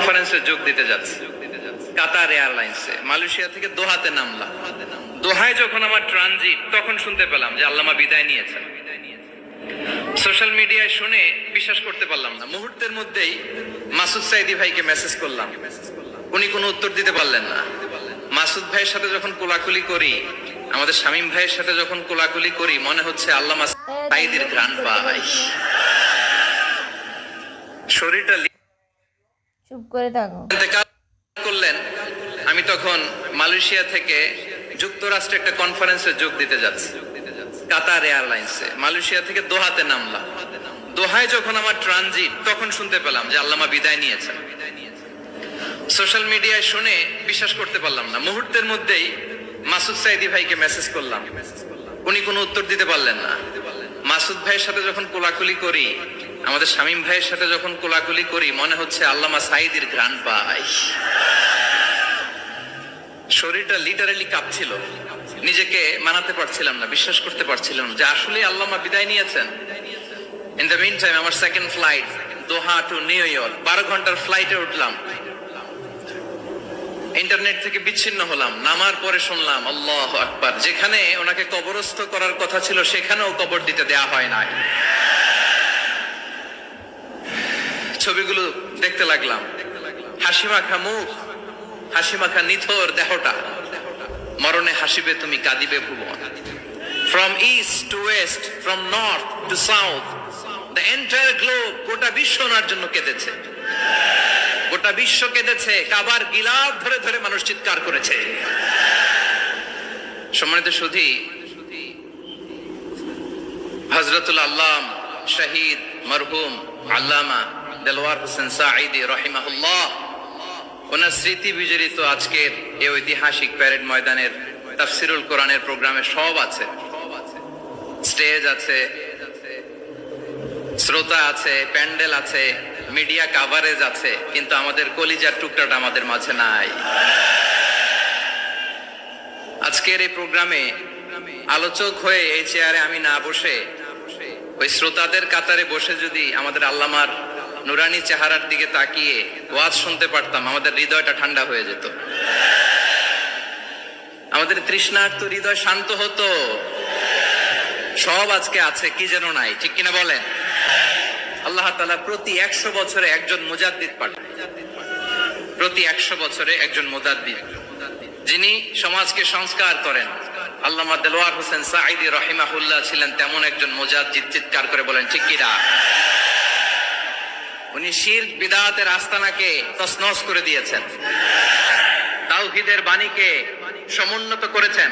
কনফারেন্সে যোগ দিতে যাচ্ছি কাতার এয়ারলাইন্সে, মালয়েশিয়া থেকে দোহাতে নামলাম। দোহায় যখন আমার ট্রানজিট, তখন শুনতে পেলাম যে আল্লামা বিদায় নিয়েছেন। সোশ্যাল মিডিয়ায় শুনে বিশ্বাস করতে পারলাম না। মুহূর্তের মধ্যেই মাসুদ সাইদি ভাইকে মেসেজ করলাম, উনি কোনো উত্তর দিতে পারলেন না। মাসুদ ভাইয়ের সাথে যখন কোলাকুলি করি, আমাদের শামীম ভাইয়ের সাথে যখন কোলাকুলি করি, মনে হচ্ছে আল্লামা সাইদির ঘ্রাণ পাই। শরীরটা চুপ করে থাকো। ইন্তেকাল করলেন। আমি তখন মালয়েশিয়া থেকে যুক্তরাষ্ট্রে একটা কনফারেন্সে যোগ দিতে যাচ্ছি কাতার এয়ারলাইন্সে, মালয়েশিয়া থেকে দোহাতে নামলাম। দোহায় যখন আমার ট্রানজিট, তখন শুনতে পেলাম যে আল্লামা বিদায় নিয়েছেন। সোশ্যাল মিডিয়ায় শুনে বিশ্বাস করতে পারলাম না। মুহূর্তের মধ্যেই মাসুদ সাইদি ভাইকে মেসেজ করলাম, উনি কোনো উত্তর দিতে পারলেন না। মাসুদ ভাইয়ের সাথে যখন কোলাকুলি করি, আমাদের শামীম ভাইয়ের সাথে যখন কোলাকুলি করি, মনে হচ্ছে আল্লামা সাইদির ঘ্রাণ পাই। শরীরটা লিটারালি কাঁপছিল, নিজেকে মানাতে পারছিলাম না, বিশ্বাস করতে পারছিলাম যে আসলে আল্লামা বিদায় নিয়েছেন। ইন দ্য মিন টাইম আমার সেকেন্ড ফ্লাইট দোহা টু নিউ ইয়র্ক, 12 ঘন্টার ফ্লাইটে উঠলাম। ইন্টারনেট থেকে বিচ্ছিন্ন হলাম। নামার পরে শুনলাম আল্লাহু আকবার, যেখানে ওনাকে কবরস্থ করার কথা ছিল সেখানেও কবর দিতে দেয়া হয় নাই। ছবিগুলো দেখতে লাগলাম, হাসি মাখা মুখ, হাসি মাখা নিথর দেহটা, মরণে হাসিবে তুমি কাঁদিবে ভুবন। From east to west, from north to south, the entire globe, গোটা বিশ্ব ওনার জন্য কেঁদেছে, গোটা বিশ্ব কেঁদেছে। কাবার গিলাফ ধরে ধরে মানুষ চিৎকার করেছে। সম্মানিত সুধী, হযরতুল আল্লাম শহীদ মরহুম আল্লামা দেলওয়ার হোসেন সাঈদী রাহিমাহুল্লাহ, ওনার স্মৃতি বিজড়িত আজকের এই ঐতিহাসিক প্যারেড ময়দানের তাফসিরুল কোরআনের প্রোগ্রামে সব আছে। স্টেজ আছে, শ্রোতা আছে, প্যান্ডেল আছে, মিডিয়া কাভারেজ আছে, কিন্তু আমাদের কলিজার টুকটাটা আমাদের মাঝে নাই। আজকের এই প্রোগ্রামে আলোচক হয়ে এই চেয়ারে আমি না বসে, ওই শ্রোতাদের কাতারে বসে যদি আমাদের আল্লামার নুরানি চেহারার দিকে তাকিয়ে ওয়াজ শুনতে পারতাম, আমাদের হৃদয়টা ঠান্ডা হয়ে যেত, আমাদের তৃষ্ণার্ত হৃদয় শান্ত হতো। সব আজকে আছে, কি যেন নাই, ঠিক কিনা বলেন? আল্লাহ তাআলা প্রতি 100 বছরে একজন মুজাদ্দিদ পাঠান, প্রতি 100 বছরে একজন মুজাদ্দিদ, যিনি সমাজকে সংস্কার করেন। আল্লামা দেলওয়ার হোসেন সাঈদী রাহিমাহুল্লাহ ছিলেন তেমন একজন মুজাদ্দিদ। চিৎকার করে বলেন ঠিক কিনা? উনি শিরক বিদআতের আস্তানাকে তছনছ করে দিয়েছেন, তাওহীদের বাণীকে সমুন্নত করেছেন,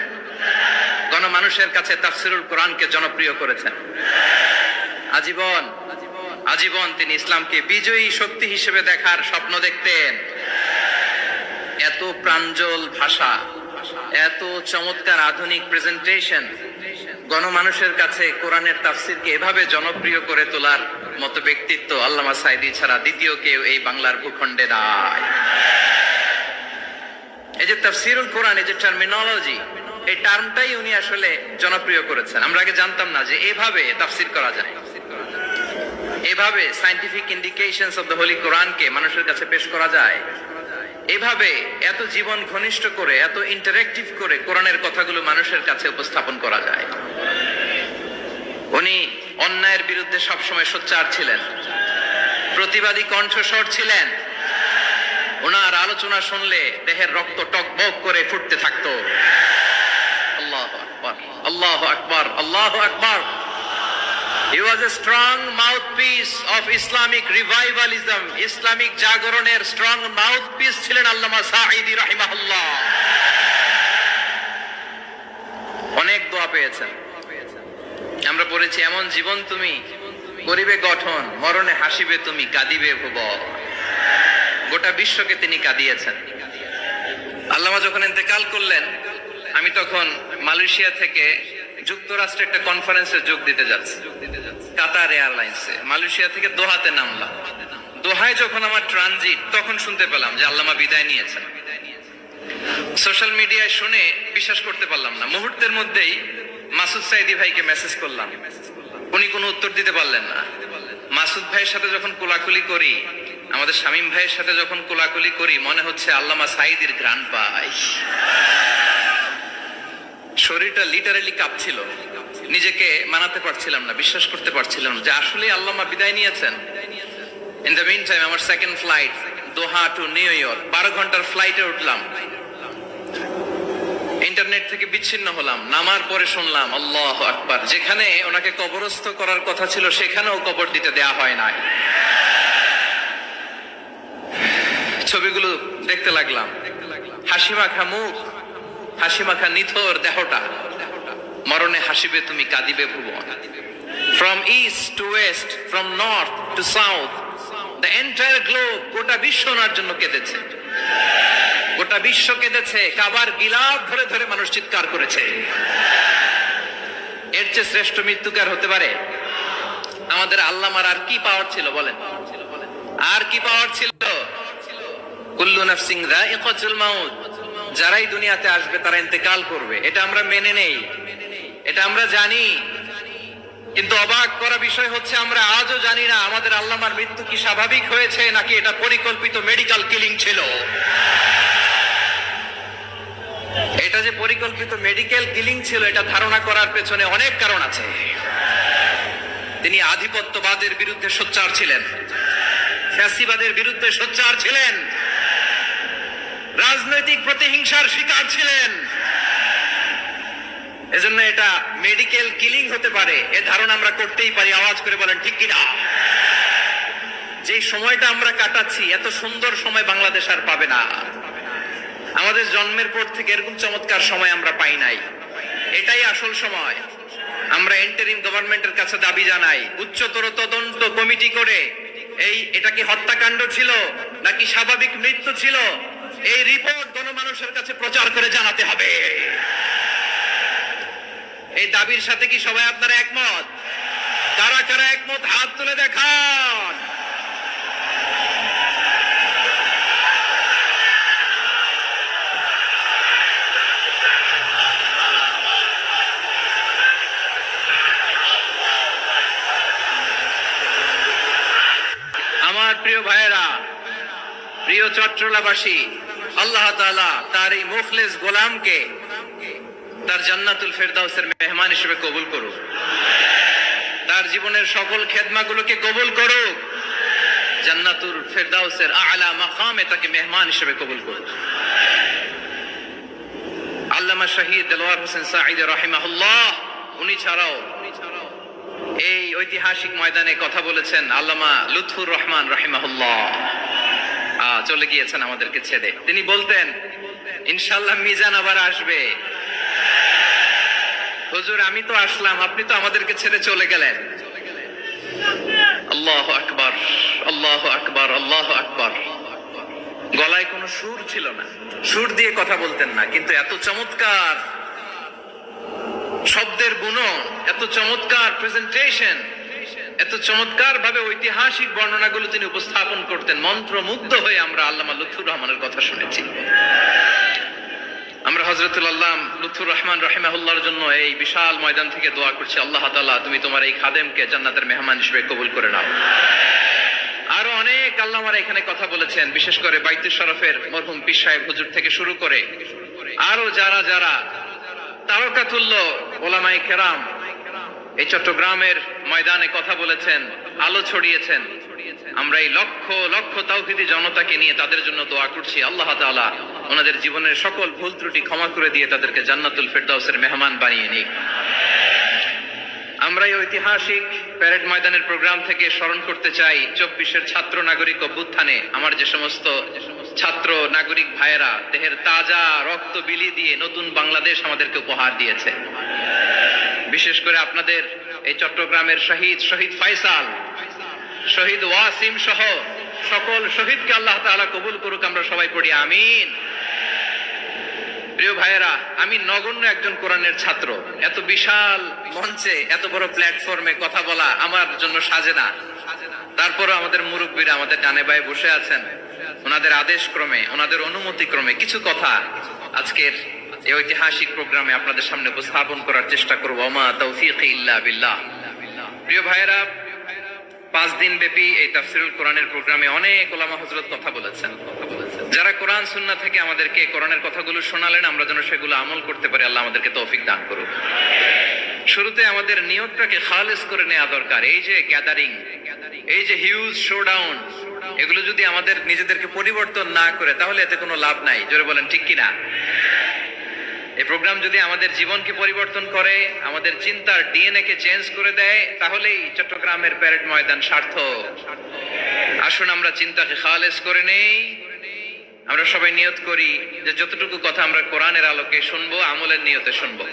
গণমানুষের কাছে তাফসিরুল কোরআনকে জনপ্রিয় করেছেন। আজীবন আজীবন তিনি ইসলামকে বিজয়ী শক্তি হিসেবে দেখার স্বপ্ন দেখতেন। এত প্রাঞ্জল ভাষা, এত চমৎকার আধুনিক প্রেজেন্টেশন, গণমানুষের কাছে কোরআনের তাফসিরকে এভাবে জনপ্রিয় করে তোলার মতো ব্যক্তিত্ব আল্লামা সাঈদী ছাড়া দ্বিতীয় কেউ এই বাংলার ভূখণ্ডে নাই। এই যে তাফসিরুল কোরআন, এই যে টার্মিনোলজি, এই টার্মটাই উনি আসলে জনপ্রিয় করেছেন। আমরা আগে জানতাম না যে এভাবে তাফসির করা যায়, এভাবে scientific indications of the Holi কোরআনকে মানুষের কাছে পেশ করা যায়, এভাবে এত জীবন ঘনিষ্ঠ করে, এত ইন্টারেক্টিভ করে কোরআনের কথাগুলো মানুষের কাছে উপস্থাপন করা যায়। উনি অন্যায়ের বিরুদ্ধে সবসময় সোচ্চার ছিলেন, প্রতিবাদী কণ্ঠস্বর ছিলেন। ওনার আলোচনা শুনলে দেহের রক্ত টকবক করে ফুটতে থাকতো। আল্লাহু আকবার, আল্লাহু আকবার, আল্লাহু আকবার। He was a strong mouthpiece of Islamic revivalism. Islamic জাগরণের স্ট্রং মাউথপিস ছিলেন আল্লামা সাঈদী রাহিমাহুল্লাহ। অনেক দোয়া পেয়েছেন, আমরা পড়েছি, এমন জীবন তুমি করিবে গঠন, মরণে হাসিবে তুমি কাঁদিবে ভুবন। গোটা বিশ্বকে তিনি কাঁদিয়েছেন। আল্লামা যখন ইন্তেকাল করলেন, আমি তখন মালয়েশিয়া থেকে যুক্তরাষ্ট্রে একটা কনফারেন্সে যোগ দিতে যাচ্ছি কাতার এয়ারলাইন্সে, মালয়েশিয়া থেকে দোহাতে নামলাম। দোহায় যখন আমার ট্রানজিট, তখন শুনতে পেলাম যে আল্লামা বিদায় নিয়েছেন। সোশ্যাল মিডিয়ায় শুনে বিশ্বাস করতে পারলাম না। মুহূর্তের মধ্যেই মাসুদ সাইদি ভাইকে মেসেজ করলাম, উনি কোনো উত্তর দিতে পারলেন না। মাসুদ ভাইয়ের সাথে যখন কোলাকুলি করি, আমাদের শামীম ভাইয়ের সাথে যখন কোলাকুলি করি মনে হচ্ছে আল্লামা সাঈদীর ঘ্রাণ পাই। শরীরটা লিটারালি কাঁপছিল, নিজেকে মানাতে পারছিলাম না, বিশ্বাস করতে পারছিলাম যে আসলে আল্লামা বিদায় নিয়েছেন। ইন দ্য মিন টাইম আমার সেকেন্ড ফ্লাইট দোহা টু নিউ ইয়র্ক, 12 ঘন্টার ফ্লাইটে উঠলাম, ইন্টারনেট থেকে বিচ্ছিন্ন হলাম। নামার পরে শুনলাম আল্লাহু আকবার, যেখানে ওনাকে কবরস্থ করার কথা ছিল সেখানেও কবর দিতে দেয়া হয় নাই। ছবিগুলো দেখতে লাগলাম, হাসি মাখা মুখ, হাসি মাখা নিথর দেহটা, মরণে হাসিবে তুমি কাঁদিবে ভুবন। From east to west, from north to south, the entire globe, গোটা বিশ্ব ওনার জন্য কেঁদেছে, গোটা বিশ্ব কেঁদেছে। কাবার গিলাফ ধরে ধরে মানুষ চিৎকার করেছে। এর চেয়ে শ্রেষ্ঠ মৃত্যুকার হতে পারে? আমাদের আল্লামার আর কি পাওয়ার ছিল বলেন? আর কি পাওয়ার ছিল? কুল্লু নাফসিন যায়িকাতুল মাউত, যারাই দুনিয়াতে আসবে তারা ইন্তেকাল করবে, এটা আমরা মেনে নেই, এটা আমরা জানি। কিন্তু অবাক করা বিষয় হচ্ছে আমরা আজও জানি না আমাদের আল্লামার মৃত্যু কি স্বাভাবিক হয়েছে নাকি এটা পরিকল্পিত মেডিকেল কিলিং ছিল। এটা যে পরিকল্পিত মেডিকেল কিলিং ছিল এটা ধারণা করার পেছনে অনেক কারণ আছে। তিনি আধিপত্যবাদের বিরুদ্ধে সোচ্চার ছিলেন, ফ্যাসিবাদের বিরুদ্ধে সোচ্চার ছিলেন, রাজনৈতিক প্রতিহিংসার শিকার ছিলেন। এজন্য এটা মেডিকেল কিলিং হতে পারে এ ধারণা আমরা করতেই পারি। আওয়াজ করে বলেন ঠিক কিনা? যে সময়টা আমরা কাটাচ্ছি এত সুন্দর সময় বাংলাদেশ আর পাবে না। আমাদের জন্মের পর থেকে এরকম চমৎকার সময় আমরা পাই নাই, এটাই আসল সময়। আমরা ইন্টারিম গভর্নমেন্টের কাছে দাবি জানাই, উচ্চতর তদন্ত কমিটি করে এটা কি হত্যাকাণ্ড ছিল নাকি স্বাভাবিক মৃত্যু ছিল, এই রিপোর্ট গণমানুষের কাছে প্রচার করে জানাতে হবে। এই দাবির সাথে কি সবাই আপনারা একমত? কারা কারা একমত হাত তুলে দেখান। আমার প্রিয় ভাইয়েরা, প্রিয় চট্টলাবাসী, আল্লাহ তাআলা তার এই মুখলেস গোলামকে তার জান্নাতুল ফেরদাউসের মেহমান হিসেবে কবুল করুক, তার জীবনের সকল খেদমাগুলোকে কবুল করুক, জান্নাতুল ফেরদাউসের আলা মাকামে তাকে মেহমান হিসেবে কবুল করুক। আল্লামা শহীদ দেলোয়ার হোসেন সাঈদী রাহিমাহুল্লাহ, উনি ছাড়াও এই ঐতিহাসিক ময়দানে কথা বলেছেন আল্লামা লুৎফুর রহমান রাহিমাহুল্লাহ, চলে গিয়েছেন আমাদেরকে ছেড়ে। তিনি বলতেন ইনশাআল্লাহ মিজান আবার আসবে। হুজুর আমি তো আসলাম, আপনি তো আমাদেরকে ছেড়ে চলে গেলেন। আল্লাহু আকবার, আল্লাহু আকবার, আল্লাহু আকবার। গলায় কোনো সুর ছিল না, সুর দিয়ে কথা বলতেন না, কিন্তু এত চমৎকার শব্দের গুণন, এত চমৎকার প্রেজেন্টেশন, এত চমৎকার ভাবে ঐতিহাসিক বর্ণনাগুলো তিনি উপস্থাপন করতেন। মন্ত্রমুগ্ধ হয়ে আমরা আল্লামা লুৎফুর রহমানের কথা শুনেছি। আমরা হযরতুল আল্লাহ লুৎফুর রহমান রাহিমাহুল্লাহর জন্য এই বিশাল ময়দান থেকে দোয়া করছি, আল্লাহ তাআলা তুমি তোমার এই খাদেমকে জান্নাতের মেহমান হিসেবে কবুল করে নাও। আরো অনেক আল্লামারা এখানে কথা বলেছেন, বিশেষ করে বাইতুল শরফের মরহুম পীর সাহেব হুজুর থেকে শুরু করে আরো যারা যারা তারকাতুল্য ওলামায়ে কেরাম এই চট্টগ্রামের ময়দানে কথা বলেছেন, আলো ছড়িয়েছেন। আমরা এই লক্ষ লক্ষ তাওহীদি জনতাকে নিয়ে তাদের জন্য দোয়া করছি, আল্লাহ তাআলা ওনাদের জীবনের সকল ভুল ত্রুটি ক্ষমা করে দিয়ে তাদেরকে জান্নাতুল ফেরদাউসের মেহমান বানিয়ে নিক। আমরা এই ঐতিহাসিক প্যারেড ময়দানের প্রোগ্রাম থেকে স্মরণ করতে চাই 24-এর ছাত্র নাগরিক অভ্যুত্থানে আমার যে সমস্ত ছাত্র নাগরিক ভাইয়েরা দেহের তাজা রক্ত বিলি দিয়ে নতুন বাংলাদেশ আমাদেরকে উপহার দিয়েছে। বিশেষ করে আপনাদের এই চট্টগ্রামের শহীদ ফাইসাল, শহীদ ওয়াসিম সহ সকল শহীদকে আল্লাহ তাআলা কবুল করুক। আমরা সবাই পড়ি আমিন। প্রিয় ভাইয়েরা, আমি নগণ্য একজন কোরআনের ছাত্র, এত বিশাল মঞ্চে এত বড় প্ল্যাটফর্মে কথা বলা আমার জন্য সাজে না। তারপরও আমাদের মুরব্বীরা আমাদের ডানে বায়ে বসে আছেন, ওনাদের আদেশ ক্রমে, ওনাদের অনুমতি ক্রমে কিছু কথা আজকের এই ঐতিহাসিক প্রোগ্রামে আপনাদের সামনে উপস্থাপন করার চেষ্টা করব। ওমা তাওফীকি ইল্লা বিল্লাহ। প্রিয় ভাইয়েরা, 5 দিন ব্যাপী এই তাফসিরুল কোরআনের প্রোগ্রামে অনেক ওলামা হযরত কথা বলেছেন। যারা কোরআন সুন্নাহ থেকে আমাদেরকে কোরআনের কথাগুলো শোনালেন, আমরা যেন সেগুলো আমল করতে পারি। আল্লাহ আমাদেরকে তৌফিক দান করুন। শুরুতে আমাদের নিয়তটাকে খালেস করে নেওয়া দরকার। এই যে গ্যাদারিং, এই যে হিউজ শোডাউন, এগুলো যদি আমাদের নিজেদেরকে পরিবর্তন না করে, তাহলে এতে কোনো লাভ নাই। জোরে বলেন ঠিক কিনা? এই প্রোগ্রাম যদি আমাদের জীবনকে পরিবর্তন করে, আমাদের চিন্তার ডিএনএ কে চেঞ্জ করে দেয়, তাহলেই চট্টগ্রামের প্যারেড ময়দান সার্থক। আসুন আমরা চিন্তাকে খালেস করে নেই। আমরা সবাই নিয়ত করি যে যতটুকু কথা আমরা কোরআনের আলোকে শুনবো, আমলের নিয়তে শুনবো।